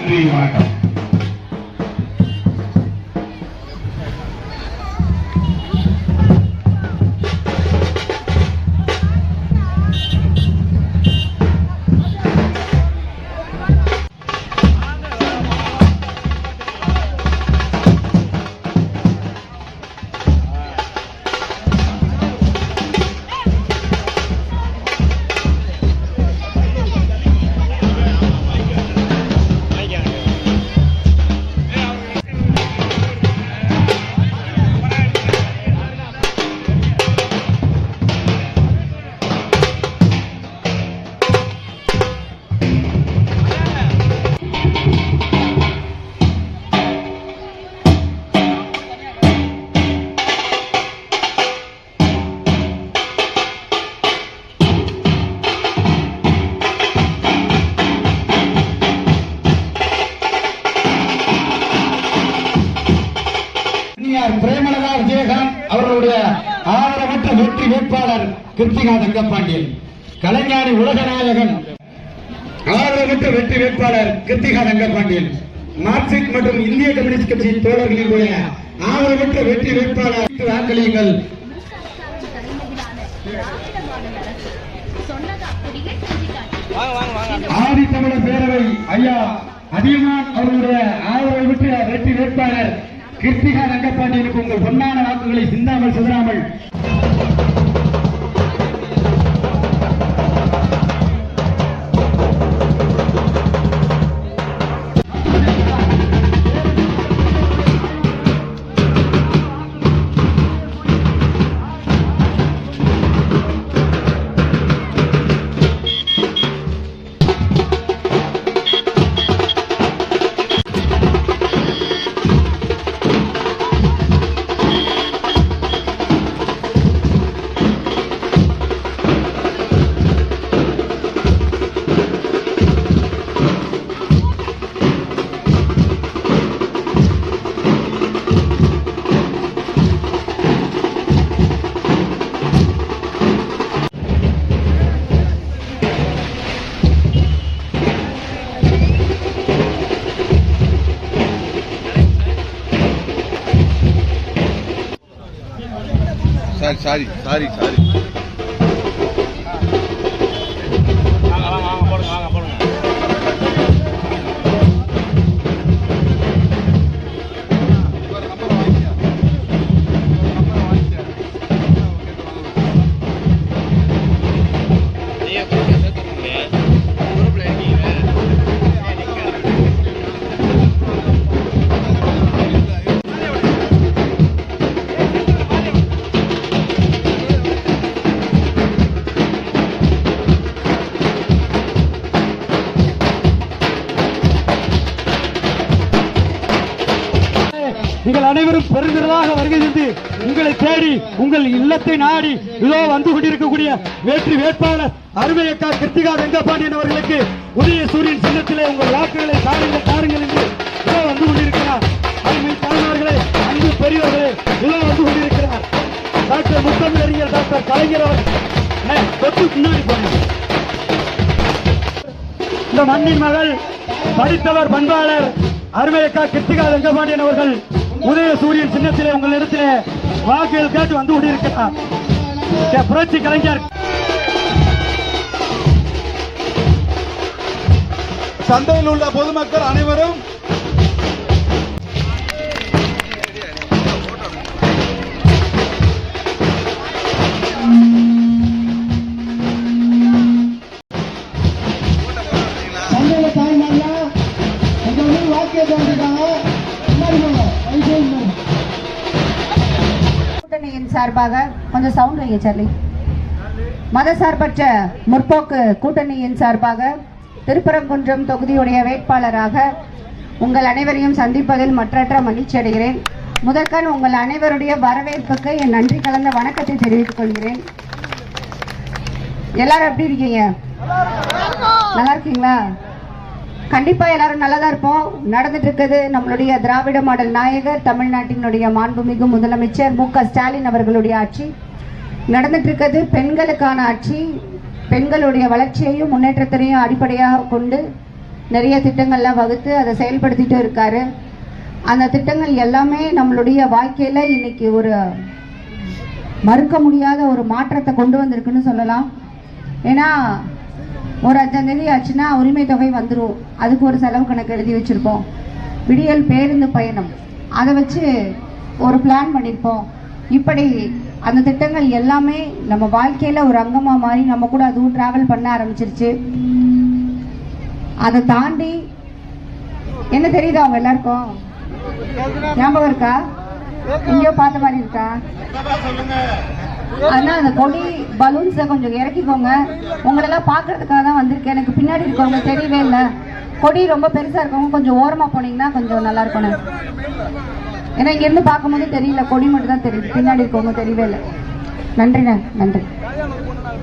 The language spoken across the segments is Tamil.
நன்றி, வணக்கம். பிரேமலதா விஜயகாந்த் அவர்களுடைய ஆதரவற்ற வெற்றி வேட்பாளர் கிருத்திகா தங்கப்பாண்டியன். கலைஞானி உலகநாயகன் ஆதரவற்ற வெற்றி வேட்பாளர் கிருத்திகா தங்கப்பாண்டியன். மார்க்சிஸ்ட் மற்றும் இந்திய கம்யூனிஸ்ட் கட்சியின் தோழர்களுடைய ஆதரவற்ற வெற்றி வேட்பாளர் வாக்களியுங்கள். ஆதி தமிழர் பேரவை ஐயா அதியமான் அவர்களுடைய ஆதரவு பெற்ற வெற்றி வேட்பாளர் கிருத்திகா தங்கப்பாண்டியனுக்கு உங்கள் பொன்னான வாக்குகளை சிந்தாமல் சிதறாமல் சாரி நீங்கள் அனைவரும் பெருந்திரளாக வருகை தந்து உங்களை தேடி உங்கள் இல்லத்தை நாடி இதோ வந்து கொண்டிருக்கக்கூடிய வெற்றி வேட்பாளர் அருமையக்கா கிருத்திகா தங்கப்பாண்டியன் அவர்களுக்கு உதய சூரியன் சின்னத்திலே உங்கள் வாக்குகளை தாருங்கள் என்று இதோ வந்து கொண்டிருக்கிறார். அருமை தாய்மார்களே, அன்பு பெரியவர்களே, இதோ வந்து கொண்டிருக்கிறார் டாக்டர் முத்தமிழறிஞர் டாக்டர் கலைஞர் அவர்கள். முன்னாடி போனாங்க. இந்த மண்ணின் மகள், படித்தவர், பண்பாளர் அருமையக்கா கிருத்திகா தங்கப்பாண்டியன் அவர்கள் உதய சூரியன் சின்னத்திலே உங்கள் இடத்திலே வாக்குகள் கேட்டு வந்து கொண்டிருக்கிறார். புரட்சி கலைஞர். சந்தையில் உள்ள பொதுமக்கள் அனைவரும் கூட்டணியின் சார்பாக கொஞ்சம் சவுண்ட் வைங்க சார்லி. மதசார்பற்ற முற்போக்கு கூட்டணியின் சார்பாக திருப்பரங்குன்றம் தொகுதியுடைய வேட்பாளராக உங்கள் அனைவரையும் சந்திப்பதில் மற்றற்ற மகிழ்ச்சி அடைகிறேன். முதற்கண் உங்கள் அனைவருடைய வரவேற்புக்கு என் நன்றி கலந்த வணக்கத்தை தெரிவித்துக் கொள்கிறேன். எல்லாரும் எப்படி இருக்கீங்க? நல்லா இருக்கீங்களா? கண்டிப்பா எல்லாரும் நல்லதா இருப்போம். நடந்துட்டு இருக்குது நம்மளுடைய திராவிட மாடல் நாயகர் தமிழ்நாட்டினுடைய மாண்புமிகு முதலமைச்சர் மு.க. ஸ்டாலின் அவர்களுடைய ஆட்சி நடந்துட்டு இருக்கிறது. பெண்களுக்கான ஆட்சி, பெண்களுடைய வளர்ச்சியையும் முன்னேற்றத்தினையும் அடிப்படையாக கொண்டு நிறைய திட்டங்கள்லாம் வகுத்து அதை செயல்படுத்திட்டு இருக்காரு. அந்த திட்டங்கள் எல்லாமே நம்மளுடைய வாழ்க்கையில இன்னைக்கு ஒரு மறுக்க முடியாத ஒரு மாற்றத்தை கொண்டு வந்திருக்குன்னு சொல்லலாம். ஏன்னா ஒரு 5ஆம் தேதி ஆச்சுன்னா உரிமை தொகை வந்துடும், அதுக்கு ஒரு செலவு கணக்கு எழுதி வச்சிருப்போம். விடியல் பேருந்து பயணம் அதை வச்சு ஒரு பிளான் பண்ணியிருப்போம். இப்படி அந்த திட்டங்கள் எல்லாமே நம்ம வாழ்க்கையில ஒரு அங்கமா மாறி நம்ம கூட அதுவும் டிராவல் பண்ண ஆரம்பிச்சிருச்சு. அதை தாண்டி என்ன தெரியுதா அவங்க எல்லாருக்கும்? ஞாபகம் இருக்கா? எங்கேயோ பார்த்த மாதிரி இருக்கா? ஆனா அந்த கொடி பலூன்ஸை கொஞ்சம் இறக்கிக்கோங்க. உங்களெல்லாம் பார்க்கறதுக்காக தான் வந்திருக்கேன். எனக்கு பின்னாடி இருக்கவங்க தெரியவே இல்லை. கொடி ரொம்ப பெருசா இருக்கவங்க கொஞ்சம் ஓரமா போனீங்கன்னா கொஞ்சம் நல்லா இருக்கணும். ஏன்னா இங்க இருந்து பார்க்கும்போது தெரியல, கொடி மட்டும் தான் தெரியுது, பின்னாடி இருக்கவங்க தெரியவே இல்லை. நன்றிண்ணே, நன்றி.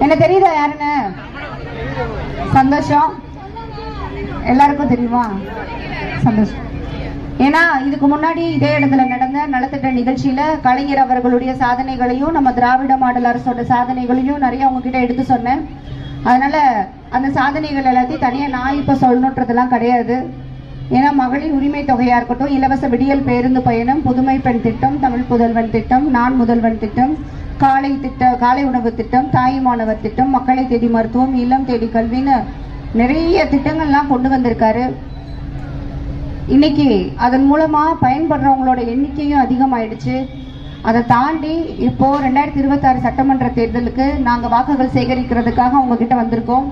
என்ன தெரியுதா யாருன்னு? சந்தோஷம். எல்லாருக்கும் தெரியுமா? சந்தோஷம். ஏன்னா இதுக்கு முன்னாடி இதே இடத்துல நடந்த நலத்திட்ட நிகழ்ச்சியில கலைஞர் அவர்களுடைய சாதனைகளையும் நம்ம திராவிட மாடல் அரசோட சாதனைகளையும் நிறைய உங்ககிட்ட எடுத்து சொன்னேன். அதனால அந்த சாதனைகள் எல்லாத்தையும் தனியா நான் இப்ப சொல்லணுன்றதெல்லாம் கிடையாது. ஏன்னா மகளிர் உரிமை தொகையா இருக்கட்டும், இலவச விடியல் பேருந்து பயணம், புதுமை பெண் திட்டம், தமிழ் புதல்வன் திட்டம், நான் முதல்வன் திட்டம், காலை உணவு திட்டம், தாய் மாணவர் திட்டம், மக்களை தேடி மருத்துவம், இல்லம் தேடி கல்வின்னு நிறைய திட்டங்கள்லாம் கொண்டு வந்திருக்காரு. இன்னைக்கு அதன் மூலமா பயன்படுறவங்களோட எண்ணிக்கையும் அதிகமாயிடுச்சு. அதை தாண்டி இப்போ 2026 சட்டமன்ற தேர்தலுக்கு நாங்க வாக்குகள் சேகரிக்கிறதுக்காக உங்ககிட்ட வந்திருக்கோம்.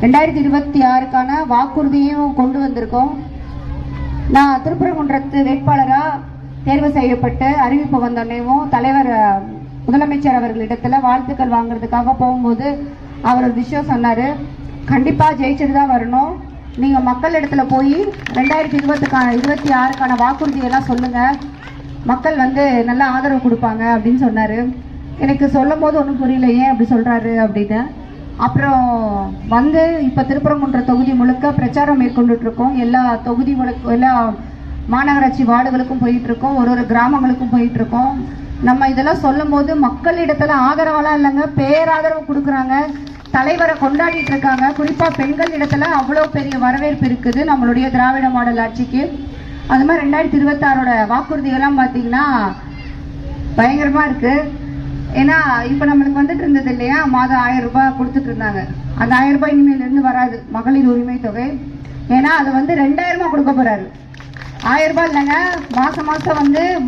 2026க்கான வாக்குறுதியும் கொண்டு வந்திருக்கோம். நான் திருப்பரங்குன்றத்து வேட்பாளரா தேர்வு செய்யப்பட்டு அறிவிப்பு வந்தோடனேவும் தலைவர் முதலமைச்சர் அவர்களிடத்துல வாழ்த்துக்கள் வாங்குறதுக்காக போகும்போது அவர் ஒரு விஷயம் சொன்னாரு, கண்டிப்பா ஜெயிச்சுட்டு தான் வரணும், நீங்க மக்கள் இடத்துல போய் 2026க்கான வாக்குறுதியெல்லாம் சொல்லுங்க, மக்கள் நல்ல ஆதரவு கொடுப்பாங்க அப்படின்னு சொன்னாரு. எனக்கு சொல்லும் போது ஒன்றும் புரியல, ஏன் அப்படி சொல்றாரு அப்படின்னு. அப்புறம் இப்ப திருப்பரங்குன்ற தொகுதி முழுக்க பிரச்சாரம் மேற்கொண்டுட்டு இருக்கோம். எல்லா தொகுதி முழுக்க எல்லா மாநகராட்சி வார்டுகளுக்கும் போயிட்டு இருக்கோம், ஒரு கிராமங்களுக்கும் போயிட்டு இருக்கோம். நம்ம இதெல்லாம் சொல்லும் போது மக்களிடத்துல ஆதரவெல்லாம் இல்லைங்க, பேராதரவு கொடுக்குறாங்க, தலைவரை கொண்டாடிட்டு இருக்காங்க. குறிப்பா பெண்கள் இடத்துல அவ்வளவு பெரிய வரவேற்பு இருக்குது நம்மளுடைய திராவிட மாடல் ஆட்சிக்கு. அது மாதிரி 2026 வாக்குறுதிகள்லாம் பார்த்தீங்கன்னா பயங்கரமா இருக்கு. ஏன்னா இப்ப நம்மளுக்கு வந்துட்டு இருந்தது இல்லையா, மாதம் 1000 ரூபாய் கொடுத்துட்டு இருந்தாங்க. அந்த 1000 ரூபாய் இனிமேல இருந்து வராது மகளிர் உரிமை தொகை. ஏன்னா அது 2000 கொடுக்க போறாரு. 1000 ரூபாய் இல்லைங்க, மாசம்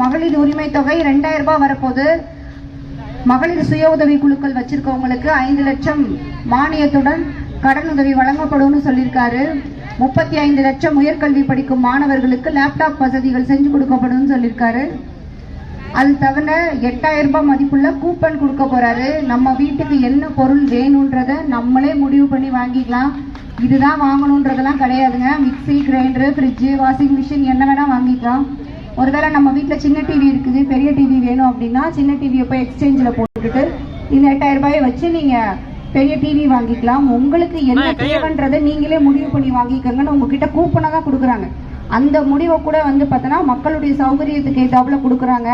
மகளிர் உரிமை தொகை 2000 ரூபாய் வரப்போகுது. மகளிர் சுய உதவி குழுக்கள் வச்சிருக்கவங்களுக்கு 5 லட்சம் மானியத்துடன் கடன் உதவி வழங்கப்படும் சொல்லியிருக்காரு. 35 லட்சம் உயர்கல்வி படிக்கும் மாணவர்களுக்கு லேப்டாப் வசதிகள் செஞ்சு கொடுக்கப்படும் சொல்லியிருக்காரு. அது தவிர 8000 ரூபாய் மதிப்புள்ள கூப்பன் கொடுக்க போறாரு. நம்ம வீட்டுக்கு என்ன பொருள் வேணும்ன்றத நம்மளே முடிவு பண்ணி வாங்கிக்கலாம். இதுதான் வாங்கணுன்றதெல்லாம் கிடையாதுங்க. Mixie, grinder, fridge, washing machine என்ன வேணா வாங்கிக்கலாம். ஒருவேளை நம்ம வீட்டில் சின்ன டிவி இருக்குது, பெரிய டிவி வேணும் அப்படின்னா சின்ன டிவியை போய் எக்ஸ்சேஞ்சில் போட்டுக்கிட்டு இந்த 8000 ரூபாயை வச்சு நீங்க பெரிய டிவி வாங்கிக்கலாம். உங்களுக்கு என்ன தேவைன்றதை நீங்களே முடிவு பண்ணி வாங்கிக்கங்கன்னு உங்ககிட்ட கூப்பனை தான் கொடுக்குறாங்க. அந்த முடிவை கூட பார்த்தோன்னா மக்களுடைய சௌகரியத்துக்கு ஏற்றாப்புல கொடுக்குறாங்க.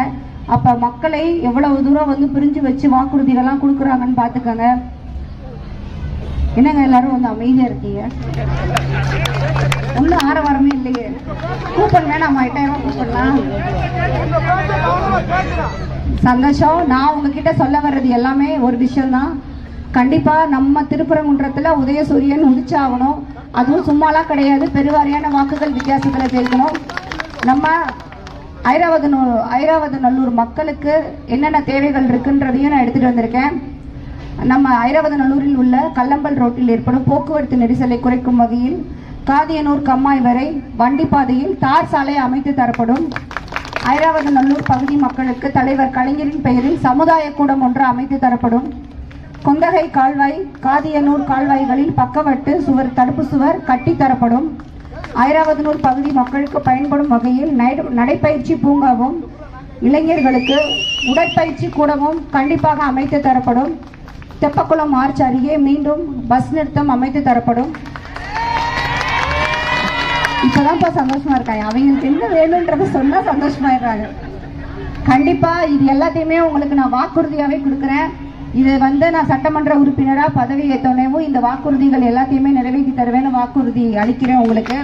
அப்ப மக்களை எவ்வளவு தூரம் பிரிஞ்சு வச்சு வாக்குறுதிகள்லாம் கொடுக்குறாங்கன்னு பாத்துக்கோங்க. என்னங்க எல்லாரும் அமைதியா இருக்கீங்க? ஒன்னும் ஆரவாரமே இல்லையே. கூப்பன் வேணாமா? 8000 கூப்பன்லாம் சந்தோஷம். நான் உங்ககிட்ட சொல்ல வர்றது எல்லாமே ஒரு விஷயம்தான். கண்டிப்பா நம்ம திருப்பரங்குன்றத்துல உதயசூரியன் உதிச்சாகணும். அதுவும் சும்மாலாம் கிடையாது, பெருவாரியான வாக்குகள் வித்தியாசத்துல ஜெயிக்கணும். நம்ம ஐராவத நல்லூர் மக்களுக்கு என்னென்ன தேவைகள் இருக்குன்றதையும் நான் எடுத்துட்டு வந்திருக்கேன். நம்ம ஐராவத நல்லூரில் உள்ள கல்லம்பல் ரோட்டில் ஏற்படும் போக்குவரத்து நெரிசலை குறைக்கும் வகையில் காதியனூர் கம்மாய் வரை வண்டிப்பாதையில் தார் சாலை அமைத்து தரப்படும். ஐராவத நல்லூர் பகுதி மக்களுக்கு தலைவர் கலைஞரின் பெயரில் சமுதாய கூடம் ஒன்று அமைத்து தரப்படும். கொந்தகை கால்வாய், காதியனூர் கால்வாய்களில் பக்கவட்டு சுவர், தடுப்பு சுவர் கட்டி தரப்படும். ஐராவதனூர் பகுதி மக்களுக்கு பயன்படும் வகையில் நடைப்பயிற்சி பூங்காவும் இளைஞர்களுக்கு உடற்பயிற்சி கூடமும் கண்டிப்பாக அமைத்து தரப்படும். தெப்பக்குளம் ஆர்ச் அருகே மீண்டும் பஸ் நிறுத்தம் அமைத்து தரப்படும். இப்பதான்ப்பா சந்தோஷமா இருக்காங்க. அவங்களுக்கு என்ன வேணும்ன்றத சொன்னா சந்தோஷமாயிடுறாங்க. கண்டிப்பா இது எல்லாத்தையுமே உங்களுக்கு நான் வாக்குறுதியாவே கொடுக்குறேன். இது நான் சட்டமன்ற உறுப்பினரா பதவி ஏற்றோனேவும் இந்த வாக்குறுதிகள் எல்லாத்தையுமே நிறைவேற்றி தருவேன்னு வாக்குறுதி அளிக்கிறேன் உங்களுக்கு.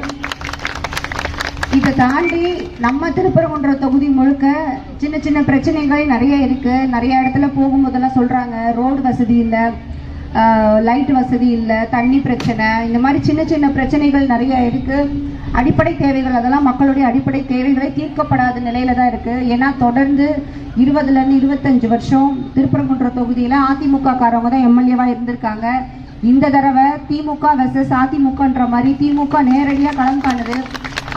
இதை தாண்டி நம்ம திருப்பரங்குன்றம் தொகுதி முழுக்க சின்ன சின்ன பிரச்சனைகள் நிறைய இருக்கு. நிறைய இடத்துல போகும்போதெல்லாம் சொல்றாங்க ரோடு வசதி இல்லை, லைட் வசதி இல்லை, தண்ணி பிரச்சனை, இந்த மாதிரி சின்ன சின்ன பிரச்சனைகள் நிறைய இருக்கு. அடிப்படை தேவைகள் அதெல்லாம் மக்களுடைய அடிப்படை தேவைகளை தீர்க்கப்படாத நிலையில தான் இருக்கு. ஏன்னா தொடர்ந்து 20லேருந்து 25 வருஷம் திருப்பரங்குன்றம் தொகுதியில அதிமுக காரவங்க தான் எம்எல்ஏவா இருந்திருக்காங்க. இந்த தடவை திமுக வெர்சஸ் அதிமுகன்ற மாதிரி திமுக நேரடியாக களம் காணுது.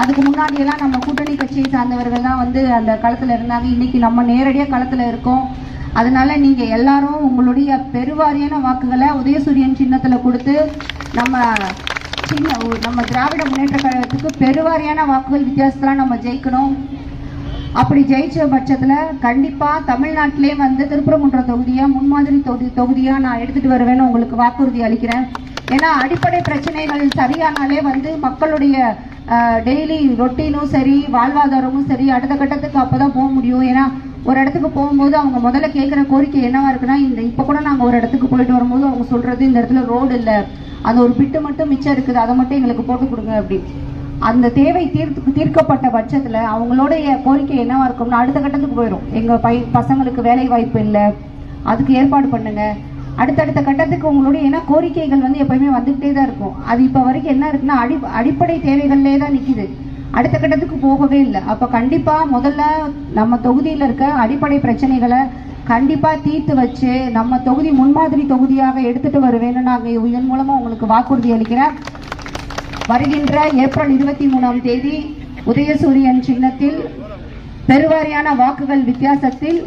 அதுக்கு முன்னாடி எல்லாம் நம்ம கூட்டணி கட்சியை சார்ந்தவர்கள் தான் அந்த களத்துல இருந்தாங்க. இன்னைக்கு நம்ம நேரடியாக களத்துல இருக்கோம். அதனால நீங்க எல்லாரும் உங்களுடைய பெருவாரியான வாக்குகளை உதயசூரியன் சின்னத்துல கொடுத்து நம்ம திராவிட முன்னேற்ற கழகத்துக்கு பெருவாரியான வாக்குகள் வித்தியாசத்துல நம்ம ஜெயிக்கணும். அப்படி ஜெயிச்ச பட்சத்துல கண்டிப்பா தமிழ்நாட்டிலே திருப்பரங்குன்றம் தொகுதியா முன்மாதிரி தொகுதியா நான் எடுத்துட்டு வருவேன்னு உங்களுக்கு வாக்குறுதி அளிக்கிறேன். ஏன்னா அடிப்படை பிரச்சனைகள் சரியானாலே மக்களுடைய டெய்லி ரொட்டீனும் சரி, வாழ்வாதாரமும் சரி, அடுத்த கட்டத்துக்கு அப்பதான் போக முடியும். ஏன்னா ஒரு இடத்துக்கு போகும்போது அவங்க முதல்ல கேட்குற கோரிக்கை என்னவா இருக்குன்னா, இப்போ கூட நாங்கள் ஒரு இடத்துக்கு போயிட்டு வரும்போது அவங்க சொல்றது இந்த இடத்துல ரோடு இல்லை, அந்த ஒரு பிட்டு மட்டும் மிச்சம் இருக்குது, அதை மட்டும் எங்களுக்கு போட்டு கொடுங்க அப்படி. அந்த தேவை தீர்க்கப்பட்ட பட்சத்தில் அவங்களுடைய கோரிக்கை என்னவா இருக்கும்னா அடுத்த கட்டத்துக்கு போயிடும். எங்கள் பசங்களுக்கு வேலை வாய்ப்பு இல்லை, அதுக்கு ஏற்பாடு பண்ணுங்க. அடுத்தடுத்த கட்டத்துக்கு உங்களுடைய ஏன்னா கோரிக்கைகள் எப்பயுமே வந்துகிட்டே தான் இருக்கும். அது இப்போ வரைக்கும் என்ன இருக்குன்னா அடிப்படை தேவைகள்லே தான் நிற்கிது, அடுத்த கட்டத்துக்கு போகவே இல்லை. அப்போ கண்டிப்பாக முதல்ல நம்ம தொகுதியில் இருக்க அடிப்படை பிரச்சனைகளை கண்டிப்பாக தீர்த்து வச்சு நம்ம தொகுதி முன்மாதிரி தொகுதியாக எடுத்துட்டு வருவேன்னு நாங்கள் இதன் மூலமாக உங்களுக்கு வாக்குறுதி அளிக்கிறேன். வருகின்ற ஏப்ரல் 23ஆம் தேதி உதயசூரியன் சின்னத்தில் பெருவாரியான வாக்குகள் வித்தியாசத்தில்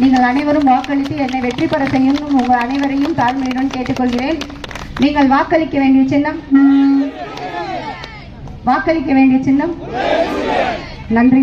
நீங்கள் அனைவரும் வாக்களித்து என்னை வெற்றி பெற செய்யும் உங்கள் அனைவரையும் தாழ்மையுடன் கேட்டுக்கொள்கிறேன். நீங்கள் வாக்களிக்க வேண்டிய சின்னம் நன்றி.